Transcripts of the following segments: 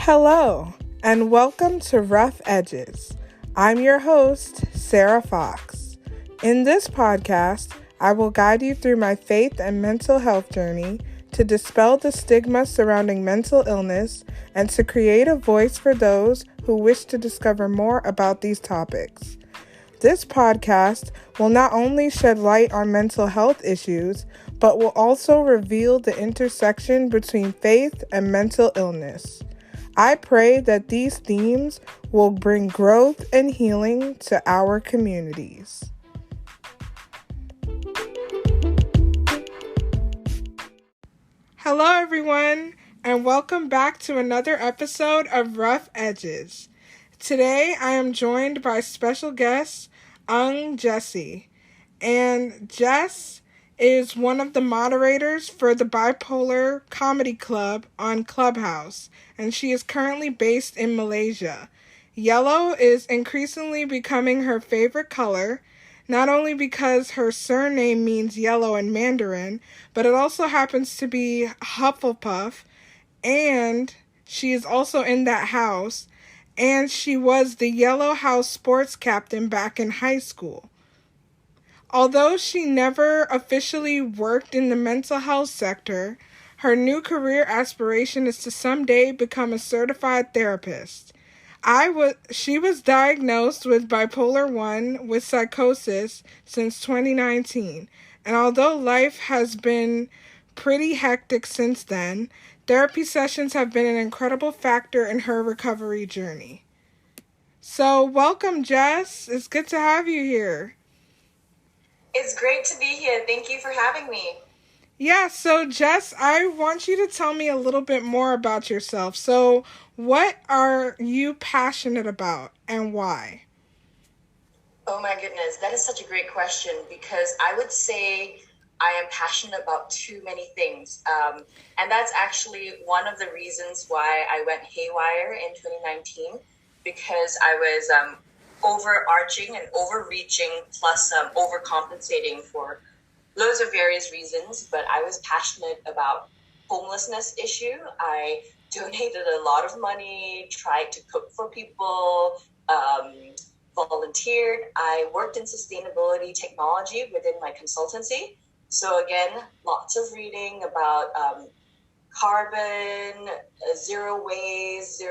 Hello, and welcome to Rough Edges. I'm your host, Sarah Fox. In this podcast, I will guide you through my faith and mental health journey to dispel the stigma surrounding mental illness and to create a voice for those who wish to discover more about these topics. This podcast will not only shed light on mental health issues, but will also reveal the intersection between faith and mental illness. I pray that these themes will bring growth and healing to our communities. Hello, everyone, and welcome back to another episode of Rough Edges. Today, I am joined by special guest, Jes See Ng. And Jes is one of the moderators for the Bipolar Comedy Club on Clubhouse, and she is currently based in Malaysia. Yellow is increasingly becoming her favorite color, not only because her surname means yellow in Mandarin, but it also happens to be Hufflepuff, and she is also in that house, and she was the Yellow House sports captain back in high school. Although she never officially worked in the mental health sector, her new career aspiration is to someday become a certified therapist. She was diagnosed with bipolar 1 with psychosis since 2019, and although life has been pretty hectic since then, therapy sessions have been an incredible factor in her recovery journey. So, welcome, Jes. It's good to have you here. It's great to be here. Thank you for having me. Yeah, so Jes, I want you to tell me a little bit more about yourself. So, what are you passionate about and why? Oh my goodness, that is such a great question because I would say I am passionate about too many things. And that's actually one of the reasons why I went haywire in 2019 because I was overarching and overreaching plus overcompensating for loads of various reasons, but I was passionate about homelessness issue. I donated a lot of money, tried to cook for people, volunteered. I worked in sustainability technology within my consultancy. So again, lots of reading about carbon, zero waste,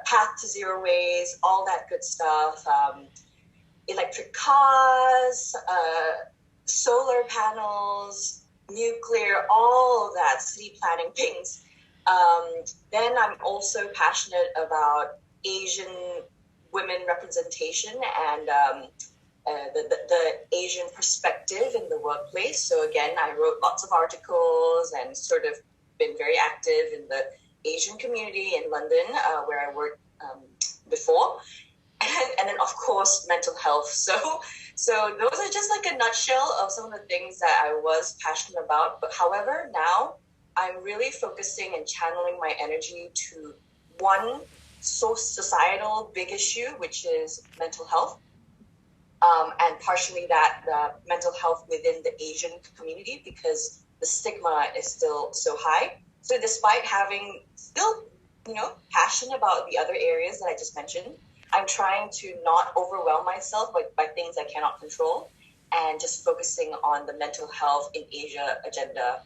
path to zero waste, all that good stuff. Electric cars, solar panels, nuclear, all of that, city planning things. Then I'm also passionate about Asian women representation and the Asian perspective in the workplace. So again, I wrote lots of articles and sort of been very active in the Asian community in London, where I worked before. And then, of course, mental health. So those are just like a nutshell of some of the things that I was passionate about. But however, now I'm really focusing and channeling my energy to one societal big issue, which is mental health. And partially that mental health within the Asian community because the stigma is still so high. So despite having still, passion about the other areas that I just mentioned, I'm trying to not overwhelm myself by things I cannot control and just focusing on the mental health in Asia agenda.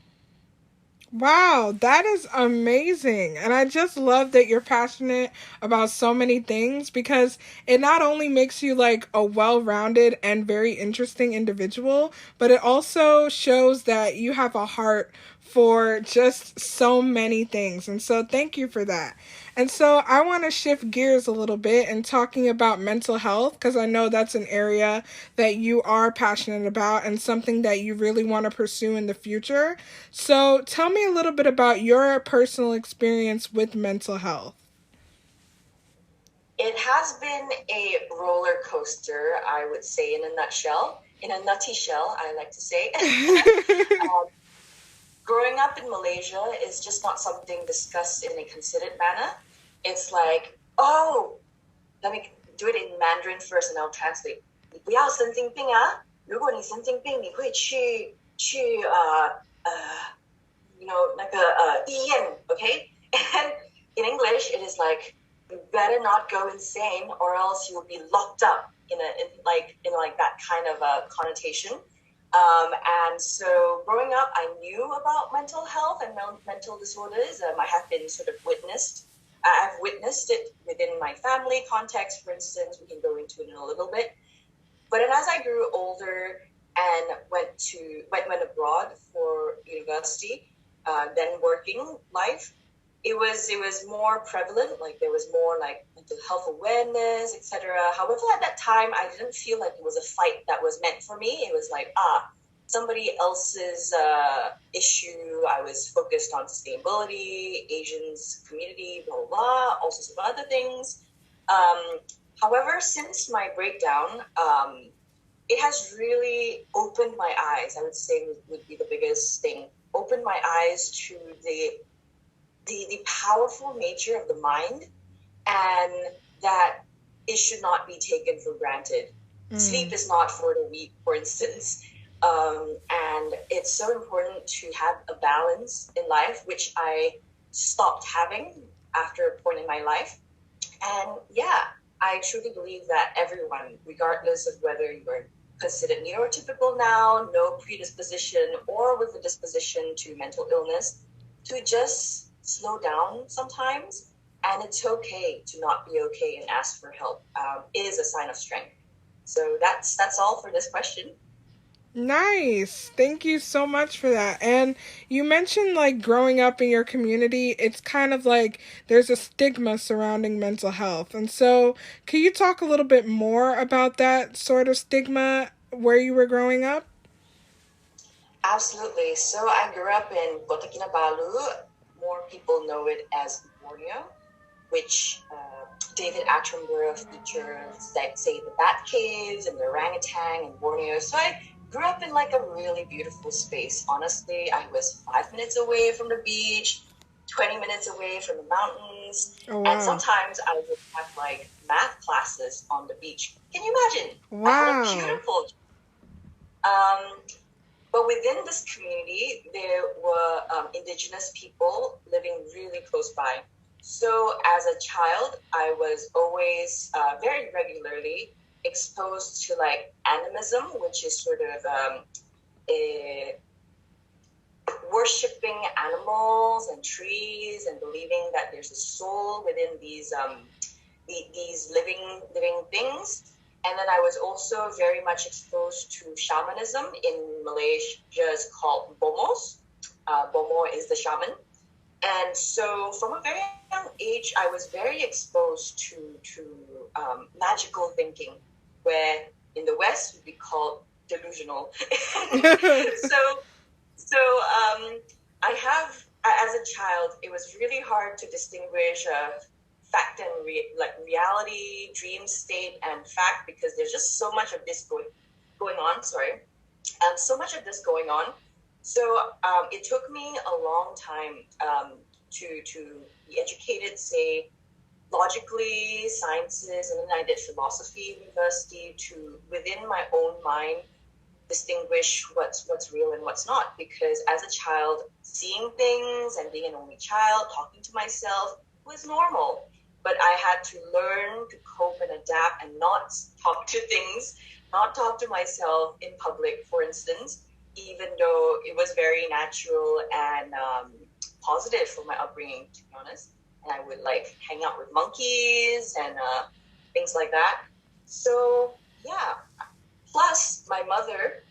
Wow, that is amazing. And I just love that you're passionate about so many things because it not only makes you like a well-rounded and very interesting individual, but it also shows that you have a heart for just so many things. And so thank you for that. And so I want to shift gears a little bit and talking about mental health because I know that's an area that you are passionate about and something that you really want to pursue in the future. So tell me a little bit about your personal experience with mental health. It has been a roller coaster, I would say, in a nutshell. In a nutty shell, I like to say. Growing up in Malaysia is just not something discussed in a considered manner. It's like, let me do it in Mandarin first and I'll translate. 你不要神经病啊！如果你神经病，你会去医院 ，OK？ And in English, it is like, you better not go insane, or else you will be locked up in that kind of a connotation. And so growing up, I knew about mental health and mental disorders. I have been sort of I've witnessed it within my family context, for instance. We can go into it in a little bit. But then as I grew older and went abroad for university, then working life, it was more prevalent. Like there was more like mental health awareness, etc. However, at that time, I didn't feel like it was a fight that was meant for me. It was like somebody else's issue. I was focused on sustainability, Asians community, blah blah blah, all sorts of other things. Um, However, since my breakdown, it has really opened my eyes. I would say would be the biggest thing. Opened my eyes to the powerful nature of the mind, and that it should not be taken for granted. Sleep is not for the weak, for instance. And it's so important to have a balance in life, which I stopped having after a point in my life. And yeah, I truly believe that everyone, regardless of whether you are considered neurotypical now, no predisposition, or with a disposition to mental illness, to just slow down sometimes. And it's okay to not be okay and ask for help. Is a sign of strength. So that's all for this question. Nice. Thank you so much for that. And you mentioned like growing up in your community, it's kind of like there's a stigma surrounding mental health. And so, can you talk a little bit more about that sort of stigma where you were growing up? Absolutely. So I grew up in Kota Kinabalu. More people know it as Borneo, which David Attenborough features, like say the bat caves and the orangutan in Borneo. So I grew up in like a really beautiful space. Honestly, I was 5 minutes away from the beach, 20 minutes away from the mountains, Oh, and wow. sometimes I would have like math classes on the beach. Can you imagine? I had a Wow. beautiful. Um, but within this community, there were indigenous people living really close by. So as a child, I was always very regularly exposed to like animism, which is sort of a worshipping animals and trees and believing that there's a soul within these living things. And then I was also very much exposed to shamanism. In Malaysia, it's called Bomos. Bomo is the shaman. And so from a very young age, I was very exposed to magical thinking, where in the West would be called delusional. so so I have, as a child, it was really hard to distinguish fact and reality, dream state, and fact, because there's just so much of this going on. Sorry, so much of this going on. So it took me a long time to be educated, say logically, sciences, and then I did philosophy university to within my own mind distinguish what's real and what's not. Because as a child, seeing things and being an only child, talking to myself was normal. But I had to learn to cope and adapt and not talk to things, not talk to myself in public, for instance, even though it was very natural and positive for my upbringing, to be honest. And I would like hang out with monkeys and things like that. So yeah, plus my mother,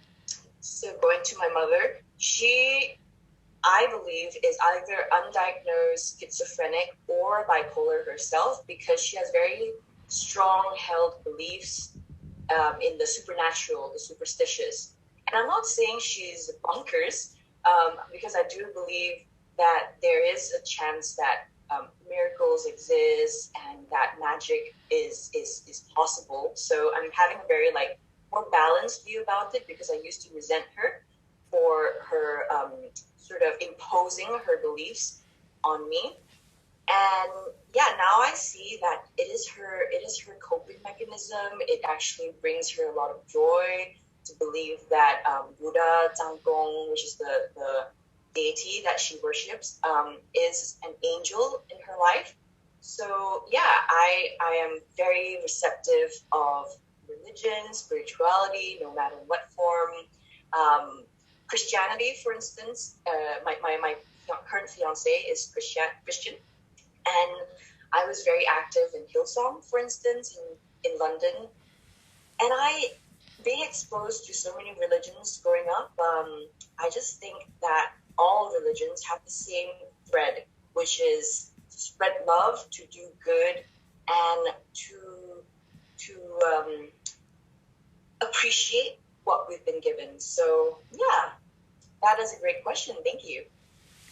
so going to my mother, she, I believe, is either undiagnosed schizophrenic or bipolar herself, because she has very strong held beliefs in the supernatural, the superstitious. And I'm not saying she's bonkers, because I do believe that there is a chance that miracles exist and that magic is possible. So I'm having a very like more balanced view about it, because I used to resent her for her sort of imposing her beliefs on me. And yeah, now I see that it is her coping mechanism. It actually brings her a lot of joy to believe that Buddha Zhanggong, which is the deity that she worships is an angel in her life. So yeah, I am very receptive of religion, spirituality, no matter what form. Christianity, for instance, my current fiance is Christian, and I was very active in Hillsong, for instance, in London. And being exposed to so many religions growing up, I just think that all religions have the same thread, which is to spread love, to do good, and to appreciate what we've been given. So yeah, that is a great question. Thank you.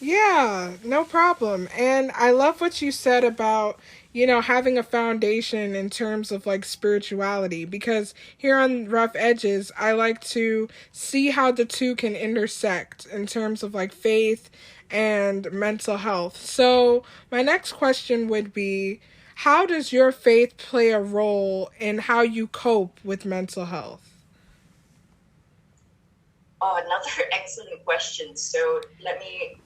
Yeah, no problem. And I love what you said about, having a foundation in terms of like spirituality, because here on Rough Edges, I like to see how the two can intersect in terms of like faith and mental health. So, my next question would be, how does your faith play a role in how you cope with mental health? Oh, another excellent question. So let me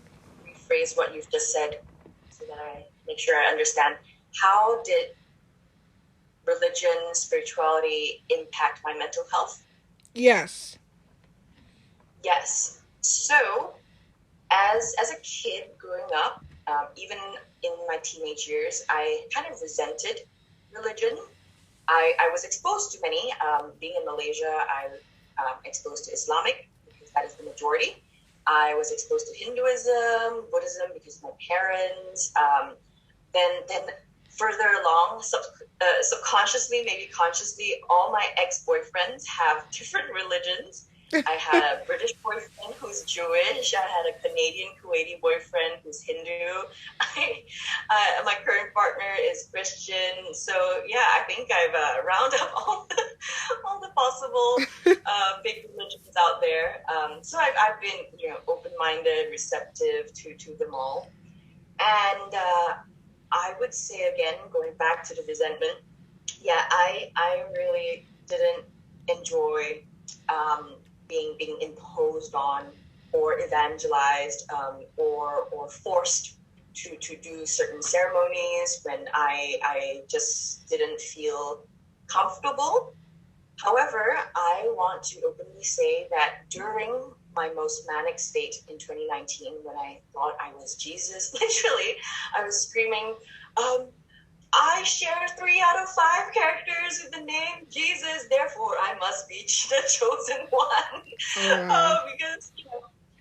rephrase what you've just said so that I make sure I understand. How did religion, spirituality impact my mental health? Yes. Yes. So as a kid growing up, even in my teenage years, I kind of resented religion. I was exposed to many. Being in Malaysia, I exposed to Islamic because that is the majority. I was exposed to Hinduism, Buddhism because of my parents. Then further along, subconsciously, maybe consciously, all my ex-boyfriends have different religions. I had a British boyfriend who's Jewish. I had a Canadian Kuwaiti boyfriend who's Hindu. My current partner is Christian. So yeah, I think I've rounded up all the possible big religions out there. So I've been open-minded, receptive to them all, and I would say again, going back to the resentment, yeah, I really didn't enjoy being imposed on or evangelized or forced to do certain ceremonies when I just didn't feel comfortable. However, I want to openly say that during my most manic state in 2019, when I thought I was Jesus, literally, I was screaming, I share 3 out of 5 characters with the name Jesus, therefore I must be the chosen one. Oh, wow. Because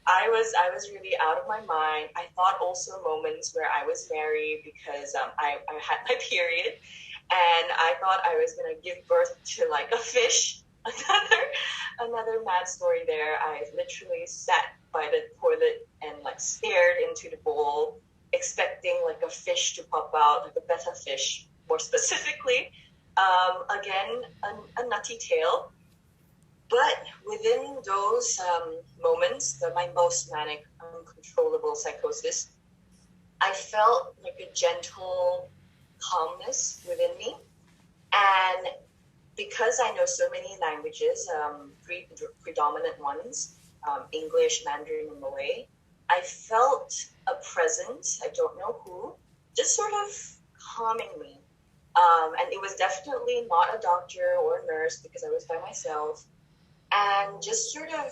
I was really out of my mind. I thought also moments where I was married because I had my period, and I thought I was gonna give birth to like a fish. Another mad story there. I literally sat by the toilet and like stared into the bowl, expecting like a fish to pop out, like a betta fish, more specifically. Again, a nutty tale. But within those moments, my most manic, uncontrollable psychosis, I felt like a gentle calmness within me. And because I know so many languages, 3 predominant ones, English, Mandarin, and Malay, I felt a presence, I don't know who, just sort of calming me. And it was definitely not a doctor or a nurse because I was by myself. And just sort of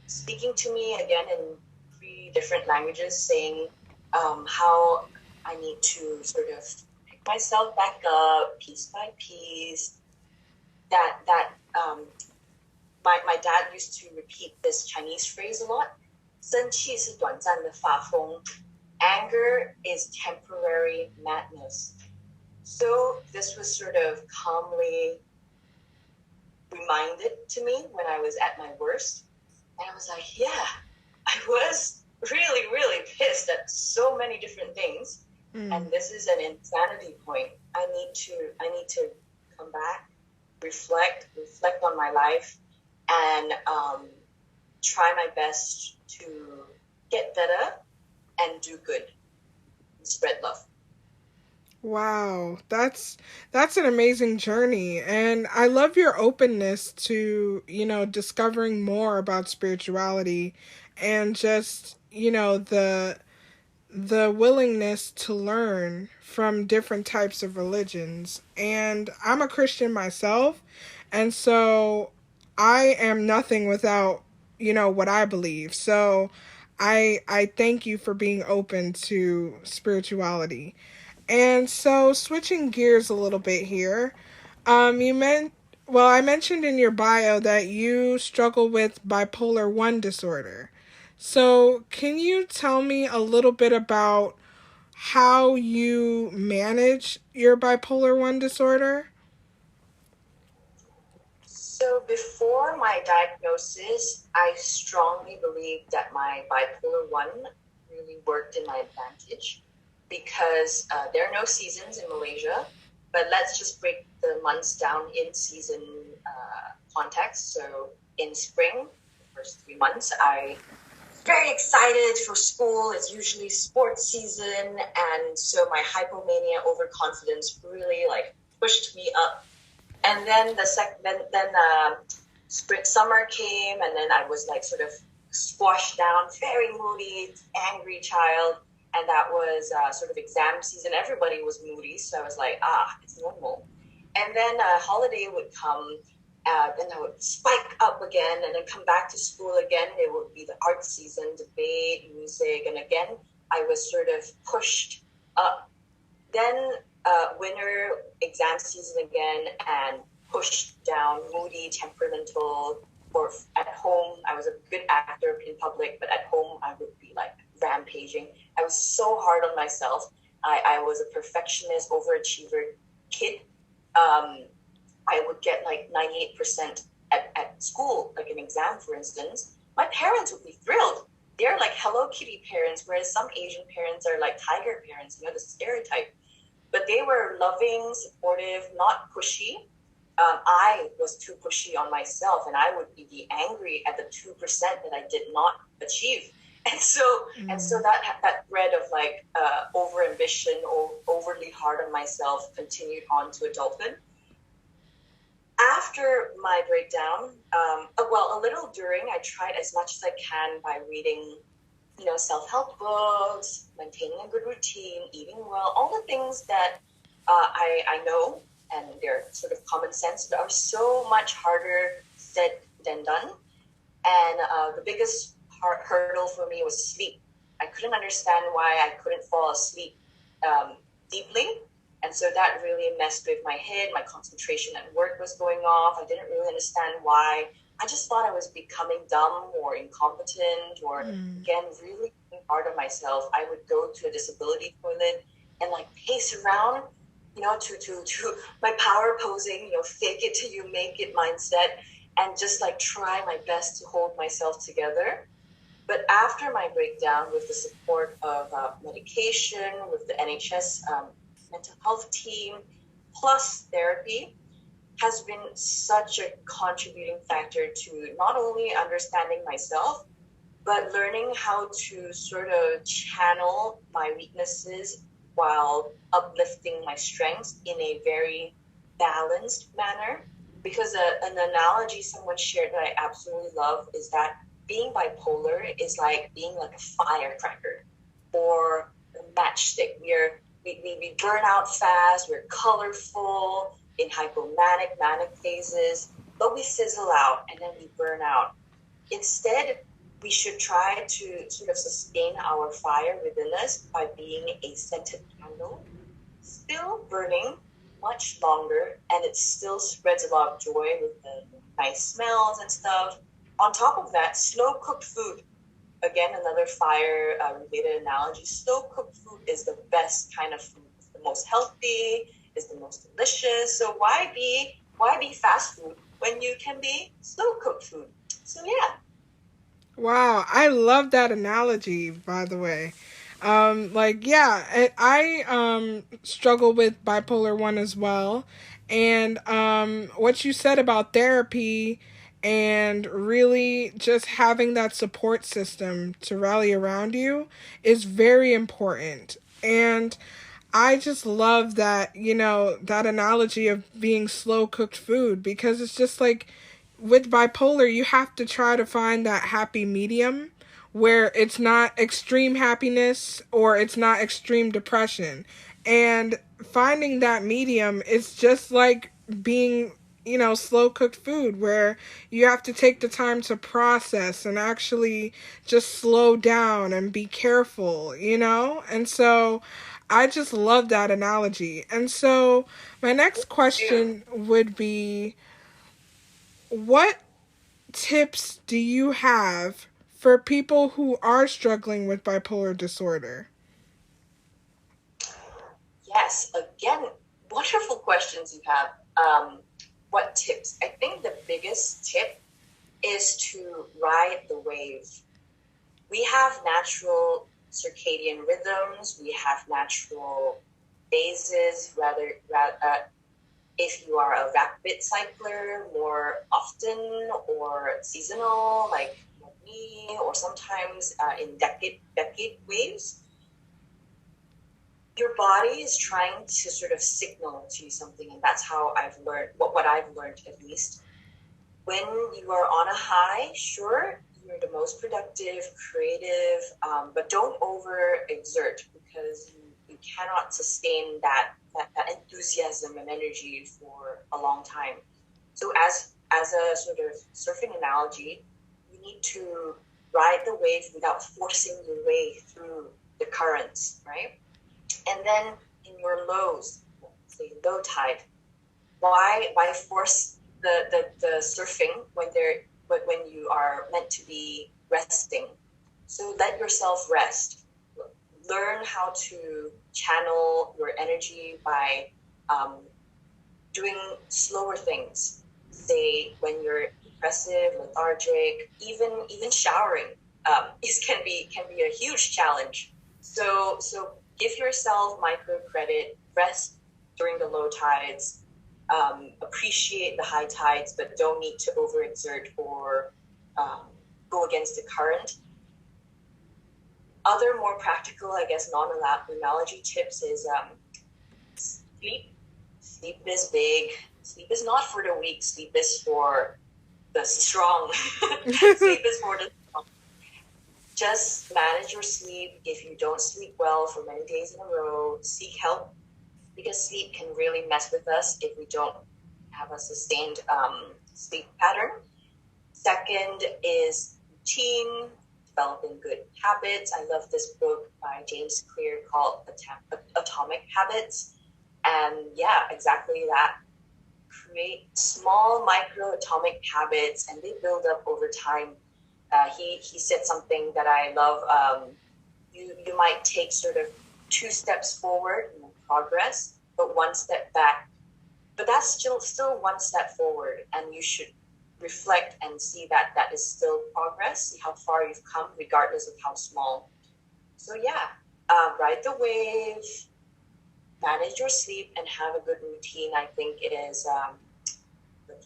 speaking to me again in 3 different languages, saying how I need to sort of pick myself back up piece by piece. That my dad used to repeat this Chinese phrase a lot. 生气是短暂的发疯, anger is temporary madness. So this was sort of calmly reminded to me when I was at my worst. And I was like, yeah, I was really, really pissed at so many different things. And this is an insanity point. I need to come back, reflect on my life, and try my best to get better and do good and spread love. Wow, that's an amazing journey, and I love your openness to, discovering more about spirituality and just, the willingness to learn from different types of religions. And I'm a Christian myself, and so I am nothing without, what I believe. So I thank you for being open to spirituality. And so switching gears a little bit here, you meant well, I mentioned in your bio that you struggle with bipolar 1 disorder. So, can you tell me a little bit about how you manage your bipolar 1 disorder? So before my diagnosis, I strongly believed that my bipolar 1 really worked in my advantage because there are no seasons in Malaysia. But let's just break the months down in season context. So in spring, the first 3 months, I very excited for school. It's usually sports season, and so my hypomania, overconfidence really like pushed me up. And then spring summer came, and then I was like sort of squashed down, very moody, angry child, and that was sort of exam season. Everybody was moody, so I was like, it's normal. And then a holiday would come, then I would spike up again, and then come back to school again. It would be the art season, debate, music, and again I was sort of pushed up. Then winter exam season again, and pushed down, moody, temperamental. Or at home, I was a good actor in public, but at home I would be like rampaging. I was so hard on myself. I was a perfectionist, overachiever kid. I would get like 98% at school, like an exam, for instance. My parents would be thrilled. They're like Hello Kitty parents, whereas some Asian parents are like tiger parents, the stereotype. But they were loving, supportive, not pushy. I was too pushy on myself, and I would be angry at the 2% that I did not achieve. And so that thread of like over ambition or overly hard on myself continued on to adulthood. After my breakdown, a little during, I tried as much as I can by reading, self-help books, maintaining a good routine, eating well, all the things that I know, and they're sort of common sense, but are so much harder said than done. And the biggest hurdle for me was sleep. I couldn't understand why I couldn't fall asleep deeply. And so that really messed with my head. My concentration at work was going off. I didn't really understand why. I just thought I was becoming dumb or incompetent or, again, really hard on myself. I would go to a disability toilet and like pace around, to my power posing, fake it till you make it mindset, and just like try my best to hold myself together. But after my breakdown, with the support of medication, with the NHS mental health team, plus therapy, has been such a contributing factor to not only understanding myself, but learning how to sort of channel my weaknesses while uplifting my strengths in a very balanced manner. Because an analogy someone shared that I absolutely love is that being bipolar is like being like a firecracker or a matchstick. We burn out fast, we're colorful in hypomanic, manic phases, but we sizzle out and then we burn out. Instead, we should try to sort of sustain our fire within us by being a scented candle, still burning much longer, and it still spreads a lot of joy with the nice smells and stuff. On top of that, slow cooked food. Again, another fire related analogy. Slow cooked food is the best kind of food. It's the most healthy, it's the most delicious. So why be fast food when you can be slow cooked food? So yeah. Wow, I love that analogy, by the way. I struggle with bipolar 1 as well. And what you said about therapy and really just having that support system to rally around you is very important. And I just love that, that analogy of being slow cooked food, because it's just like with bipolar, you have to try to find that happy medium where it's not extreme happiness or it's not extreme depression. And finding that medium is just like being, slow cooked food, where you have to take the time to process and actually just slow down and be careful. And so I just love that analogy. And so my next question would be, what tips do you have for people who are struggling with bipolar disorder? Yes, again, wonderful questions you have. What tips? I think the biggest tip is to ride the wave. We have natural circadian rhythms. We have natural phases. If you are a rapid cycler more often, or seasonal like me, or sometimes in decade waves, your body is trying to sort of signal to you something, and that's how I've learned, what I've learned at least. When you are on a high, sure, you're the most productive, creative, but don't overexert, because you cannot sustain that enthusiasm and energy for a long time. So as a sort of surfing analogy, you need to ride the wave without forcing your way through the currents, right? And then in your lows, say low tide, why force the surfing when you are meant to be resting? So let yourself rest. Learn how to channel your energy by doing slower things. Say when you're depressive, lethargic, even showering can be a huge challenge. So give yourself micro credit, rest during the low tides, appreciate the high tides, but don't need to overexert or go against the current. Other more practical, I guess, non-analogy tips is sleep. Sleep is big. Sleep is not for the weak. Sleep is for the strong. Sleep is for the strong. Just manage your sleep. If you don't sleep well for many days in a row, seek help, because sleep can really mess with us if we don't have a sustained sleep pattern. Second is routine, developing good habits. I love this book by James Clear called Atomic Habits. And yeah, exactly that. Create small micro atomic habits, and they build up over time. He said something that I love. You might take sort of 2 steps forward in progress, but 1 step back. But that's still 1 step forward, and you should reflect and see that is still progress. See how far you've come, regardless of how small. So yeah, ride the wave, manage your sleep, and have a good routine. I think it is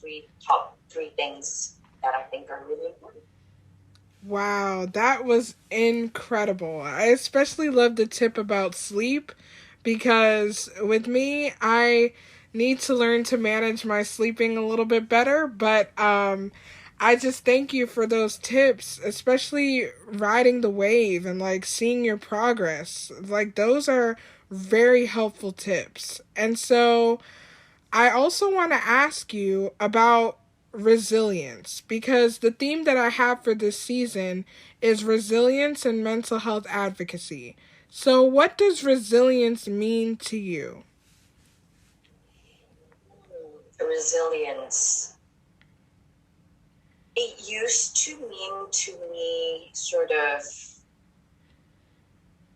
the top three things that I think are really important. Wow, that was incredible. I especially love the tip about sleep, because with me, I need to learn to manage my sleeping a little bit better, but I just thank you for those tips, especially riding the wave and like seeing your progress. Like those are very helpful tips. And so I also want to ask you about resilience, because the theme that I have for this season is resilience and mental health advocacy. So, what does resilience mean to you? Resilience. It used to mean to me sort of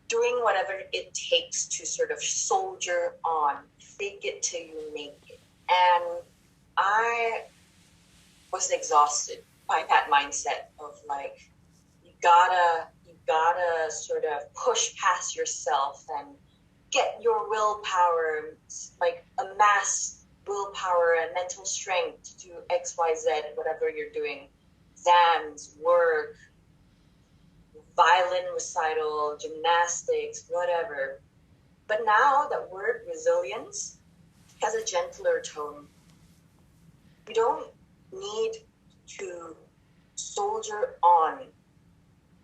doing whatever it takes to sort of soldier on, fake it till you make it. And I was exhausted by that mindset of like, you gotta sort of push past yourself and get your willpower, like amass willpower and mental strength to do X, Y, Z, whatever you're doing, exams, work, violin recital, gymnastics, whatever. But now that word resilience has a gentler tone. You don't need to soldier on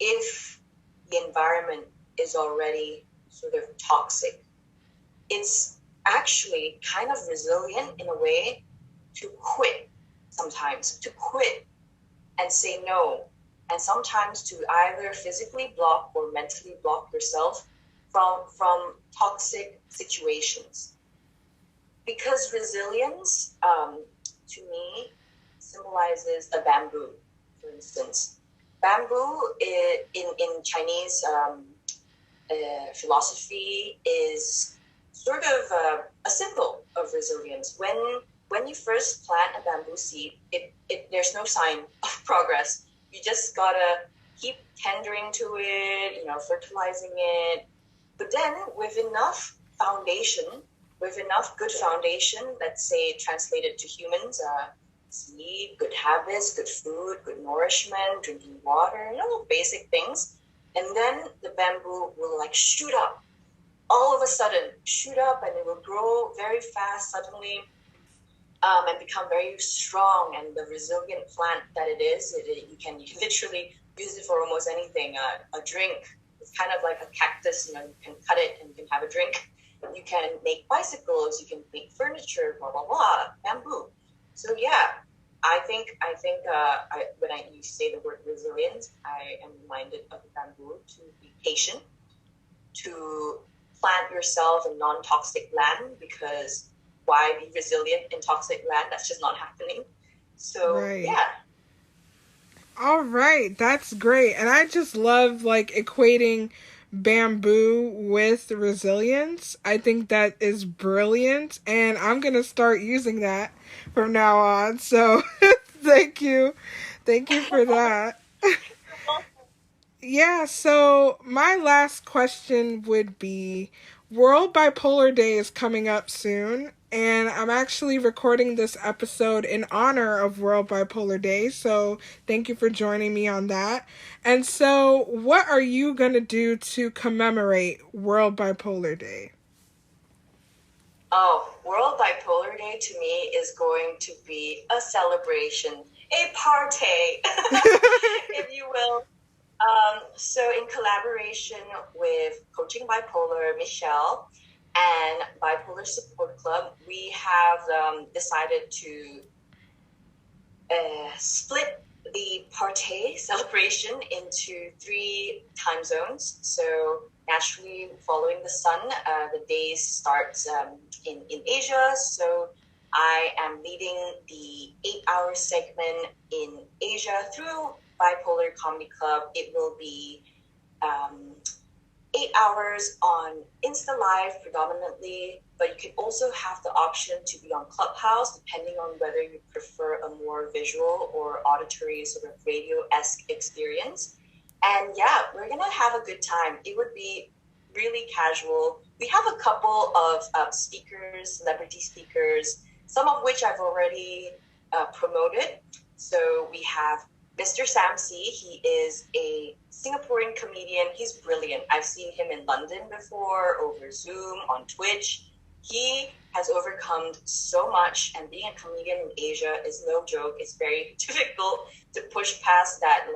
if the environment is already sort of toxic, it's actually kind of resilient in a way to quit sometimes, to quit and say no, and sometimes to either physically block or mentally block yourself from toxic situations. Because resilience, to me, symbolizes a bamboo, for instance. Bamboo in Chinese philosophy is sort of a symbol of resilience. When you first plant a bamboo seed, there's no sign of progress. You just gotta keep tendering to it, fertilizing it. But then with enough foundation, with enough good foundation, let's say translated to humans, seed, good habits, good food, good nourishment, drinking water, basic things. And then the bamboo will like shoot up, all of a sudden shoot up, and it will grow very fast suddenly, and become very strong and the resilient plant that it is. You can literally use it for almost anything. A drink, it's kind of like a cactus, you can cut it and you can have a drink. You can make bicycles, you can make furniture, blah, blah, blah, bamboo. So yeah, I think when you say the word resilience, I am reminded of the bamboo, to be patient, to plant yourself in non-toxic land, because why be resilient in toxic land? That's just not happening. So Right. yeah. All right, that's great. And I just love like equating bamboo with resilience. I think that is brilliant, and I'm going to start using that from now on. So, thank you. Thank you for that. Yeah, so my last question would be, World Bipolar Day is coming up soon, and I'm actually recording this episode in honor of World Bipolar Day, so thank you for joining me on that. And so, what are you going to do to commemorate World Bipolar Day? Oh, World Bipolar Day to me is going to be a celebration, a party, if you will. So in collaboration with Coaching Bipolar, Michelle, and Bipolar Support Club, we have decided to split the party celebration into 3 time zones. So naturally, following the sun, the day starts in Asia. So I am leading the 8-hour segment in Asia through Bipolar Comedy Club. It will be 8 hours on Insta Live predominantly, but you can also have the option to be on Clubhouse, depending on whether you prefer a more visual or auditory sort of radio-esque experience. And yeah, we're going to have a good time. It would be really casual. We have a couple of speakers, celebrity speakers, some of which I've already promoted. So we have Mr. Sam C. He is a Singaporean comedian. He's brilliant. I've seen him in London before, over Zoom, on Twitch. He has overcome so much, and being a comedian in Asia is no joke. It's very difficult to push past that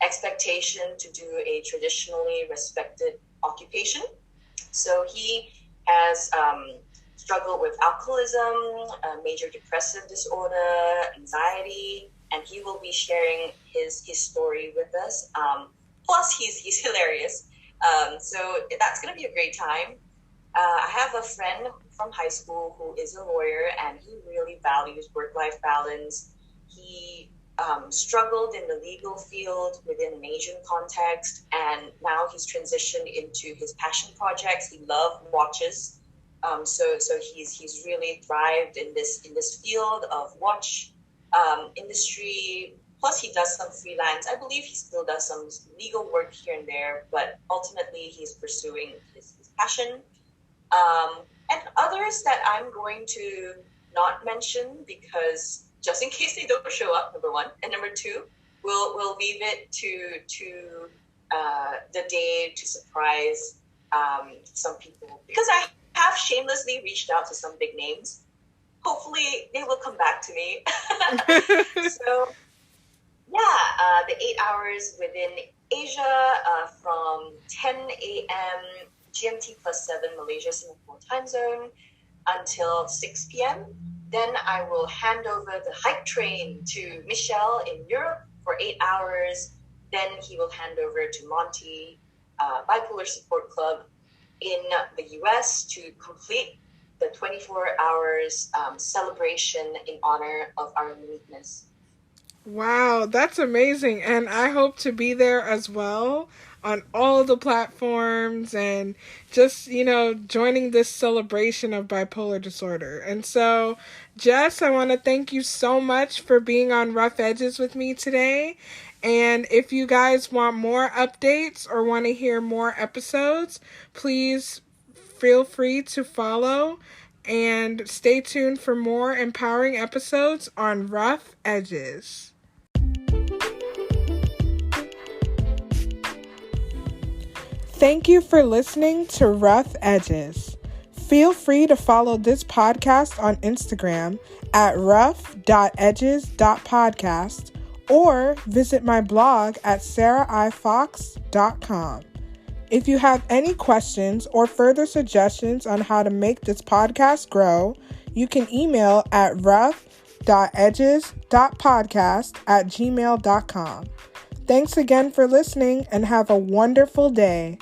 expectation to do a traditionally respected occupation. So he has struggled with alcoholism, major depressive disorder, anxiety, and he will be sharing his story with us. Plus, he's hilarious. So that's going to be a great time. I have a friend from high school who is a lawyer, and he really values work-life balance. He struggled in the legal field within an Asian context, and now he's transitioned into his passion projects. He loves watches. So he's really thrived in this field of watch industry. Plus, he does some freelance. I believe he still does some legal work here and there, but ultimately he's pursuing his passion. And others that I'm going to not mention, because just in case they don't show up, number one, and number two, we'll leave it to the day to surprise some people, because I have shamelessly reached out to some big names. Hopefully they will come back to me. So yeah, the 8 hours within Asia from 10 a.m. GMT +7 Malaysia Singapore time zone until 6 p.m. Then I will hand over the hype train to Michelle in Europe for 8 hours. Then he will hand over to Monty, Bipolar Support Club in the US to complete the 24 hours celebration in honor of our uniqueness. Wow, that's amazing. And I hope to be there as well on all the platforms and just, joining this celebration of bipolar disorder. And so, Jess, I want to thank you so much for being on Rough Edges with me today. And if you guys want more updates or want to hear more episodes, please feel free to follow and stay tuned for more empowering episodes on Rough Edges. Thank you for listening to Rough Edges. Feel free to follow this podcast on Instagram at rough.edges.podcast or visit my blog at sarahifox.com. If you have any questions or further suggestions on how to make this podcast grow, you can email at rough.edges.podcast@gmail.com. Thanks again for listening and have a wonderful day.